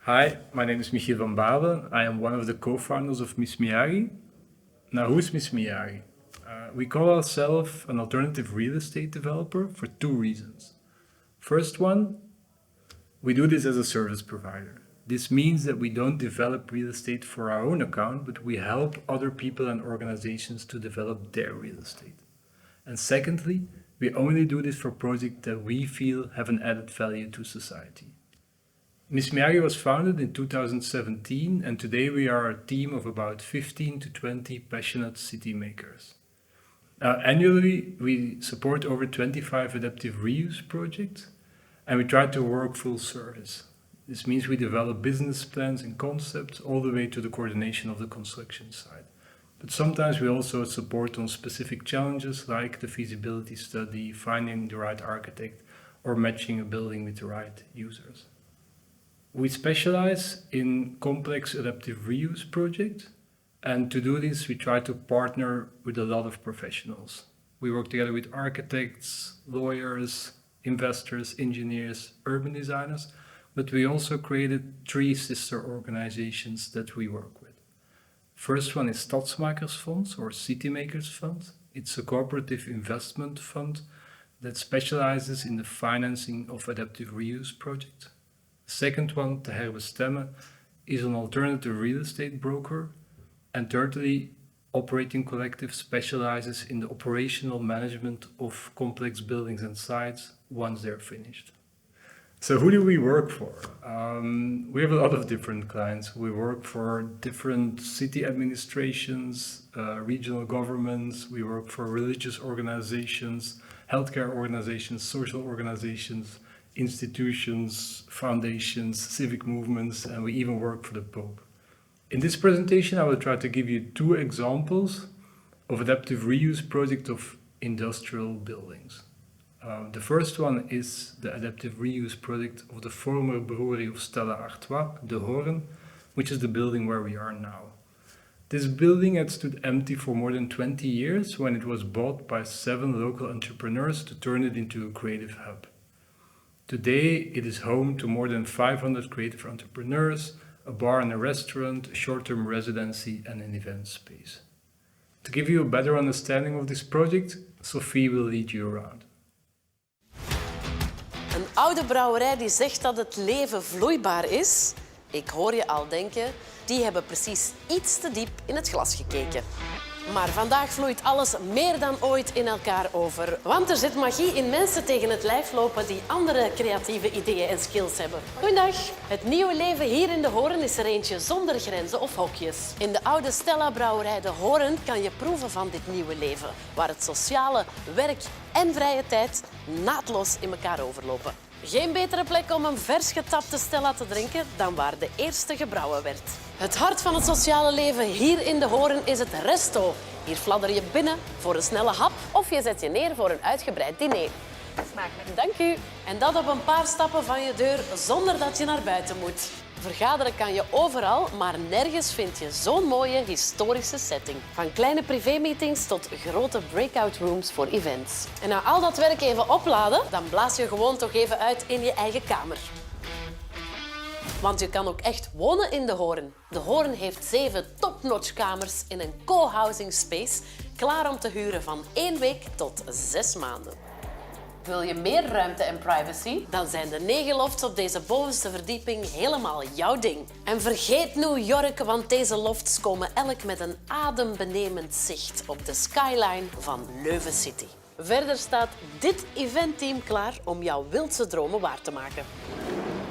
Hi, my name is Michiel van Balen. I am one of the co-founders of Miyagi. Now, who's Miyagi? We call ourselves an alternative real estate developer for two reasons. First one, we do this as a service provider. This means that we don't develop real estate for our own account, but we help other people and organizations to develop their real estate. And secondly, we only do this for projects that we feel have an added value to society. Miyagi was founded in 2017, and today we are a team of about 15 to 20 passionate city makers. Annually, we support over 25 adaptive reuse projects, and we try to work full service. This means we develop business plans and concepts all the way to the coordination of the construction site. But sometimes we also support on specific challenges like the feasibility study, finding the right architect, or matching a building with the right users. We specialize in complex adaptive reuse projects, and to do this we try to partner with a lot of professionals. We work together with architects, lawyers, investors, engineers, urban designers, but we also created 3 sister organizations that we work with. First one is Stadsmakersfonds or City Makers Fund. It's a cooperative investment fund that specializes in the financing of adaptive reuse projects. Second one, Te Herbestemmen, is an alternative real estate broker. And thirdly, Operating Collective specializes in the operational management of complex buildings and sites once they're finished. So who do we work for? We have a lot of different clients. We work for different city administrations, regional governments. We work for religious organizations, healthcare organizations, social organizations, institutions, foundations, civic movements, and we even work for the Pope. In this presentation, I will try to give you 2 examples of adaptive reuse projects of industrial buildings. The first one is the adaptive reuse project of the former brewery of Stella Artois, De Hoorn, which is the building where we are now. This building had stood empty for more than 20 years when it was bought by 7 local entrepreneurs to turn it into a creative hub. Today, it is home to more than 500 creative entrepreneurs, a bar and a restaurant, a short-term residency, and an event space. To give you a better understanding of this project, Sophie will lead you around. Een oude brouwerij die zegt dat het leven vloeibaar is, ik hoor je al denken, die hebben precies iets te diep in het glas gekeken. Maar vandaag vloeit alles meer dan ooit in elkaar over. Want er zit magie in mensen tegen het lijf lopen die andere creatieve ideeën en skills hebben. Goedendag. Het nieuwe leven hier in De Hoorn is er eentje zonder grenzen of hokjes. In de oude Stella-brouwerij De Hoorn kan je proeven van dit nieuwe leven. Waar het sociale, werk en vrije tijd naadloos in elkaar overlopen. Geen betere plek om een vers getapte Stella te drinken dan waar de eerste gebrouwen werd. Het hart van het sociale leven hier in De Hoorn is het resto. Hier fladder je binnen voor een snelle hap of je zet je neer voor een uitgebreid diner. Smakelijk. Dank u. En dat op een paar stappen van je deur zonder dat je naar buiten moet. Vergaderen kan je overal, maar nergens vind je zo'n mooie historische setting. Van kleine privémeetings tot grote breakout rooms voor events. En na al dat werk even opladen, dan blaas je gewoon toch even uit in je eigen kamer. Want je kan ook echt wonen in De Hoorn. De Hoorn heeft 7 top-notch kamers in een co-housing space, klaar om te huren van 1 week tot 6 maanden. Wil je meer ruimte en privacy? Dan zijn de 9 lofts op deze bovenste verdieping helemaal jouw ding. En vergeet New York, want deze lofts komen elk met een adembenemend zicht op de skyline van Leuven City. Verder staat dit eventteam klaar om jouw wildste dromen waar te maken.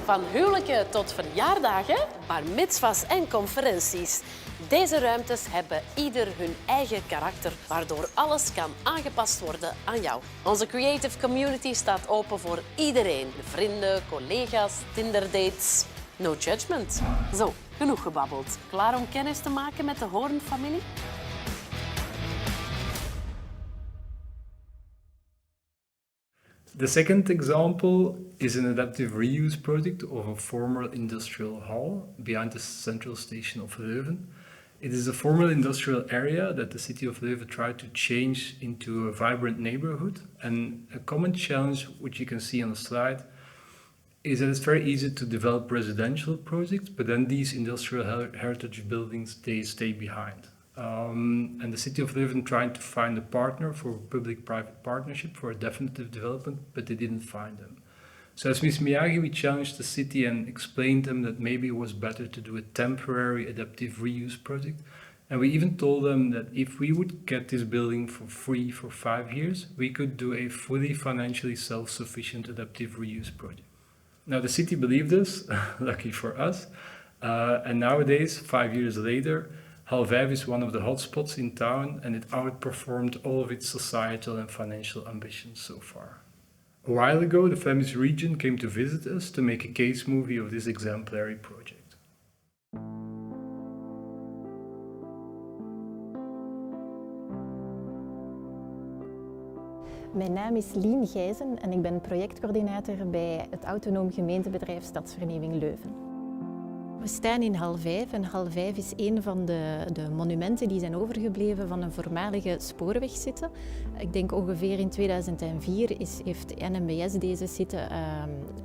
Van huwelijken tot verjaardagen, bar mitzvahs en conferenties. Deze ruimtes hebben ieder hun eigen karakter, waardoor alles kan aangepast worden aan jou. Onze creative community staat open voor iedereen. Vrienden, collega's, Tinder-dates. No judgment. Zo, genoeg gebabbeld. Klaar om kennis te maken met de Hoorn-familie? The second example is an adaptive reuse project of a former industrial hall behind the central station of Leuven. It is a former industrial area that the city of Leuven tried to change into a vibrant neighborhood, and a common challenge, which you can see on the slide, is that it's very easy to develop residential projects, but then these industrial heritage buildings, they stay behind. And the city of Leuven tried to find a partner for public-private partnership for a definitive development, but they didn't find them. So as Ms. Miyagi, we challenged the city and explained them that maybe it was better to do a temporary adaptive reuse project. And we even told them that if we would get this building for free for 5 years, we could do a fully financially self-sufficient adaptive reuse project. Now the city believed us, lucky for us, and nowadays, 5 years later, Hal 5 is one of the hotspots in town and it outperformed all of its societal and financial ambitions so far. A while ago, the Flemish region came to visit us to make a case movie of this exemplary project. Mijn naam is Lien Gijzen en ik ben projectcoördinator bij het autonoom gemeentebedrijf Stadsvernieuwing Leuven. We staan in Hal 5 en Hal 5 is een van de monumenten die zijn overgebleven van een voormalige spoorwegsite. Ik denk ongeveer in 2004 heeft NMBS deze site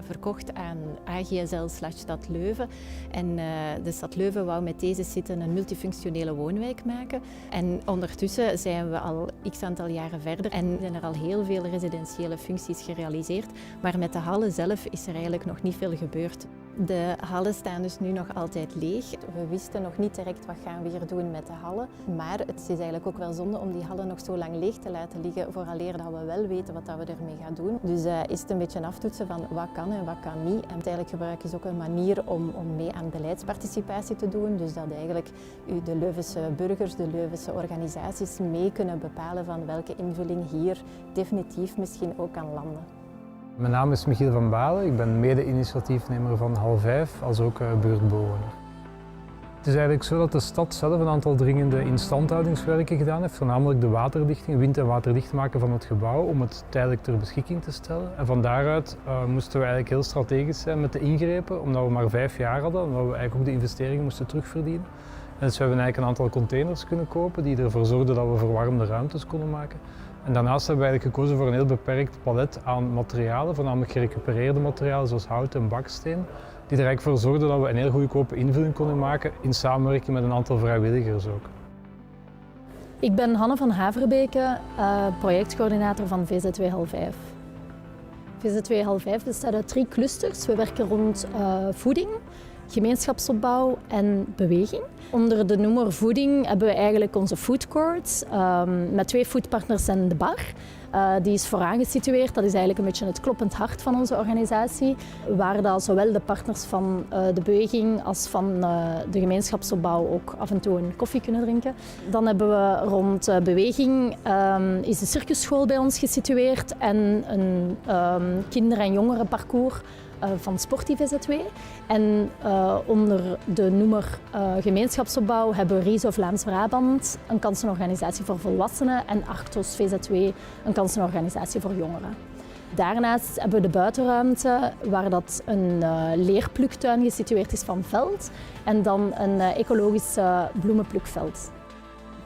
verkocht aan AGSL/Stad Leuven. En de stad Leuven wou met deze site een multifunctionele woonwijk maken. En ondertussen zijn we al x aantal jaren verder en zijn er al heel veel residentiële functies gerealiseerd. Maar met de hallen zelf is er eigenlijk nog niet veel gebeurd. De hallen staan dus nu nog altijd leeg. We wisten nog niet direct wat gaan we hier doen met de hallen. Maar het is eigenlijk ook wel zonde om die hallen nog zo lang leeg te laten liggen vooraleer dat we wel weten wat we ermee gaan doen. Dus is het een beetje aftoetsen van wat kan en wat kan niet. En uiteindelijk gebruik is ook een manier om mee aan beleidsparticipatie te doen. Dus dat eigenlijk de Leuvense burgers, de Leuvense organisaties mee kunnen bepalen van welke invulling hier definitief misschien ook kan landen. Mijn naam is Michiel van Balen, ik ben mede-initiatiefnemer van Hal 5, als ook buurtbewoner. Het is eigenlijk zo dat de stad zelf een aantal dringende instandhoudingswerken gedaan heeft, voornamelijk de waterdichting, wind- en waterdicht maken van het gebouw om het tijdelijk ter beschikking te stellen. En van daaruit moesten we eigenlijk heel strategisch zijn met de ingrepen, omdat we maar 5 jaar hadden, omdat we eigenlijk ook de investeringen moesten terugverdienen. En dus we hebben eigenlijk een aantal containers kunnen kopen die ervoor zorgden dat we verwarmde ruimtes konden maken. En daarnaast hebben we eigenlijk gekozen voor een heel beperkt palet aan materialen, voornamelijk gerecupereerde materialen zoals hout en baksteen, die er eigenlijk voor zorgden dat we een heel goedkope invulling konden maken in samenwerking met een aantal vrijwilligers ook. Ik ben Hanne van Haverbeke, projectcoördinator van VZW Hal 5. VZW Hal 5 bestaat uit 3 clusters. We werken rond voeding, gemeenschapsopbouw en beweging. Onder de noemer voeding hebben we eigenlijk onze food court met 2 foodpartners en de bar. Die is vooraan gesitueerd. Dat is eigenlijk een beetje het kloppend hart van onze organisatie, waar dat zowel de partners van de beweging als van de gemeenschapsopbouw ook af en toe een koffie kunnen drinken. Dan hebben we rond beweging is de circusschool bij ons gesitueerd en een kinder- en jongerenparcours van Sportief VZW. En onder de noemer gemeenschapsopbouw hebben we RISO Vlaams-Brabant, een kansenorganisatie voor volwassenen, en Arctos VZW, een kansenorganisatie voor jongeren. Daarnaast hebben we de buitenruimte, waar dat een leerpluktuin gesitueerd is van veld en dan een ecologisch bloemenplukveld.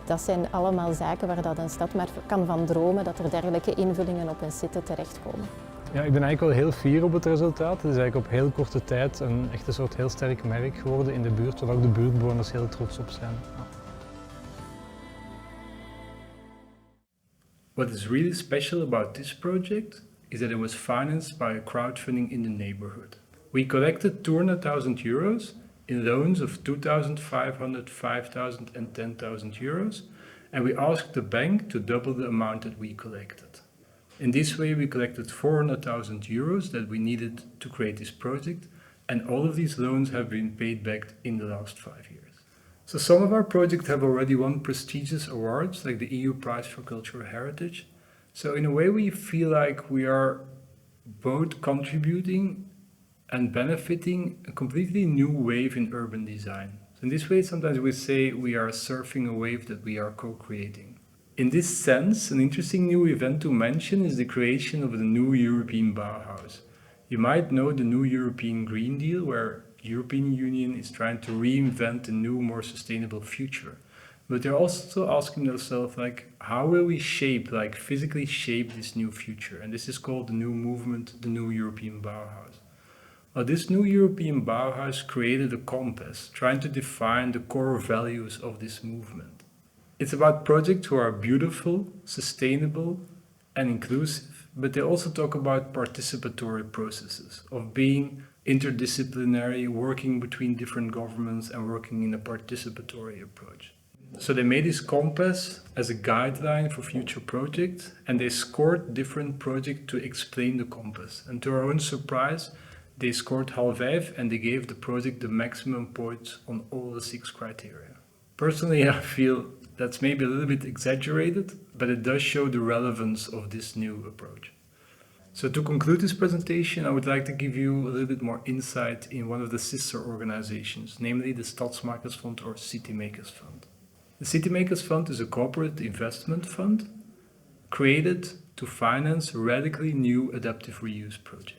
Dat zijn allemaal zaken waar dat een stad maar kan van dromen dat er dergelijke invullingen op een site terechtkomen. Ja, ik ben eigenlijk wel heel fier op het resultaat. Het is eigenlijk op heel korte tijd een echt een soort heel sterk merk geworden in de buurt, waar ook de buurtbewoners heel trots op zijn. What is really special about this project is that it was financed by a crowdfunding in the neighborhood. We collected 200,000 euros in loans of 2,500, 5,000 and 10,000 euros, and we asked the bank to double the amount that we collected. In this way, we collected 400,000 euros that we needed to create this project, and all of these loans have been paid back in the last 5 years. So some of our projects have already won prestigious awards, like the EU Prize for Cultural Heritage. So in a way, we feel like we are both contributing and benefiting a completely new wave in urban design. So in this way, sometimes we say we are surfing a wave that we are co-creating. In this sense, an interesting new event to mention is the creation of the new European Bauhaus. You might know the new European Green Deal, where the European Union is trying to reinvent a new, more sustainable future. But they're also asking themselves, like, how will we physically shape this new future? And this is called the new movement, the new European Bauhaus. Well, this new European Bauhaus created a compass, trying to define the core values of this movement. It's about projects who are beautiful, sustainable, and inclusive, but they also talk about participatory processes of being interdisciplinary, working between different governments and working in a participatory approach. So they made this compass as a guideline for future projects, and they scored different projects to explain the compass. And to our own surprise, they scored half five and they gave the project the maximum points on all the 6 criteria. Personally, I feel that's maybe a little bit exaggerated, but it does show the relevance of this new approach. So to conclude this presentation, I would like to give you a little bit more insight in one of the sister organizations, namely the Stadsmakersfonds or City Makers Fund. The City Makers Fund is a corporate investment fund created to finance radically new adaptive reuse projects.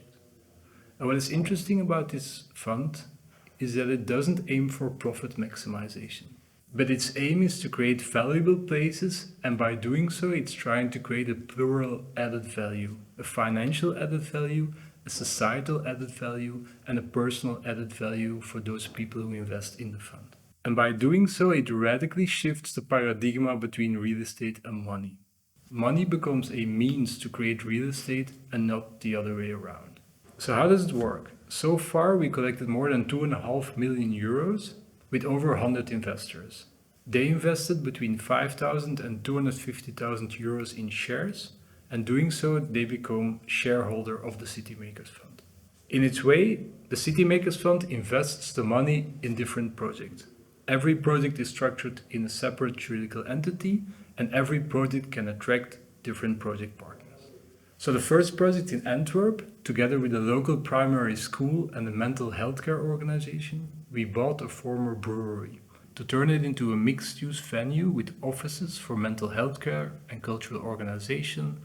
And what is interesting about this fund is that it doesn't aim for profit maximization, but its aim is to create valuable places, and by doing so it's trying to create a plural added value, a financial added value, a societal added value, and a personal added value for those people who invest in the fund. And by doing so, it radically shifts the paradigm between real estate and money. Money becomes a means to create real estate and not the other way around. So how does it work? So far, we collected more than 2.5 million euros with over 100 investors. They invested between 5,000 and 250,000 euros in shares, and doing so, they become shareholder of the City Makers Fund. In its way, the City Makers Fund invests the money in different projects. Every project is structured in a separate juridical entity, and every project can attract different project partners. So the first project in Antwerp, together with a local primary school and a mental health care organization, we bought a former brewery to turn it into a mixed-use venue with offices for mental health care and cultural organization,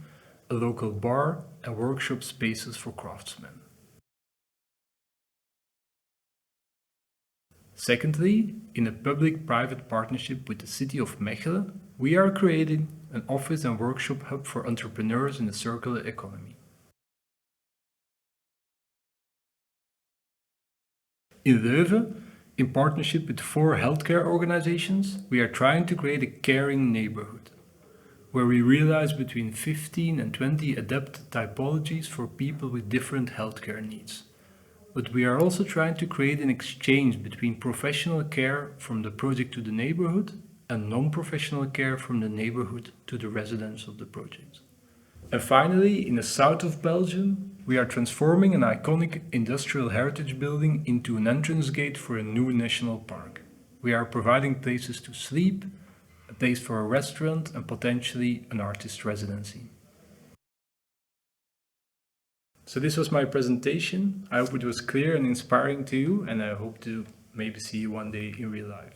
a local bar, and workshop spaces for craftsmen. Secondly, in a public-private partnership with the city of Mechelen, we are creating an office and workshop hub for entrepreneurs in the circular economy. In Leuven, in partnership with 4 healthcare organizations, we are trying to create a caring neighborhood, where we realize between 15 and 20 adapted typologies for people with different healthcare needs. But we are also trying to create an exchange between professional care from the project to the neighborhood and non-professional care from the neighborhood to the residents of the project. And finally, in the south of Belgium, we are transforming an iconic industrial heritage building into an entrance gate for a new national park. We are providing places to sleep, a place for a restaurant, and potentially an artist residency. So this was my presentation. I hope it was clear and inspiring to you, and I hope to maybe see you one day in real life.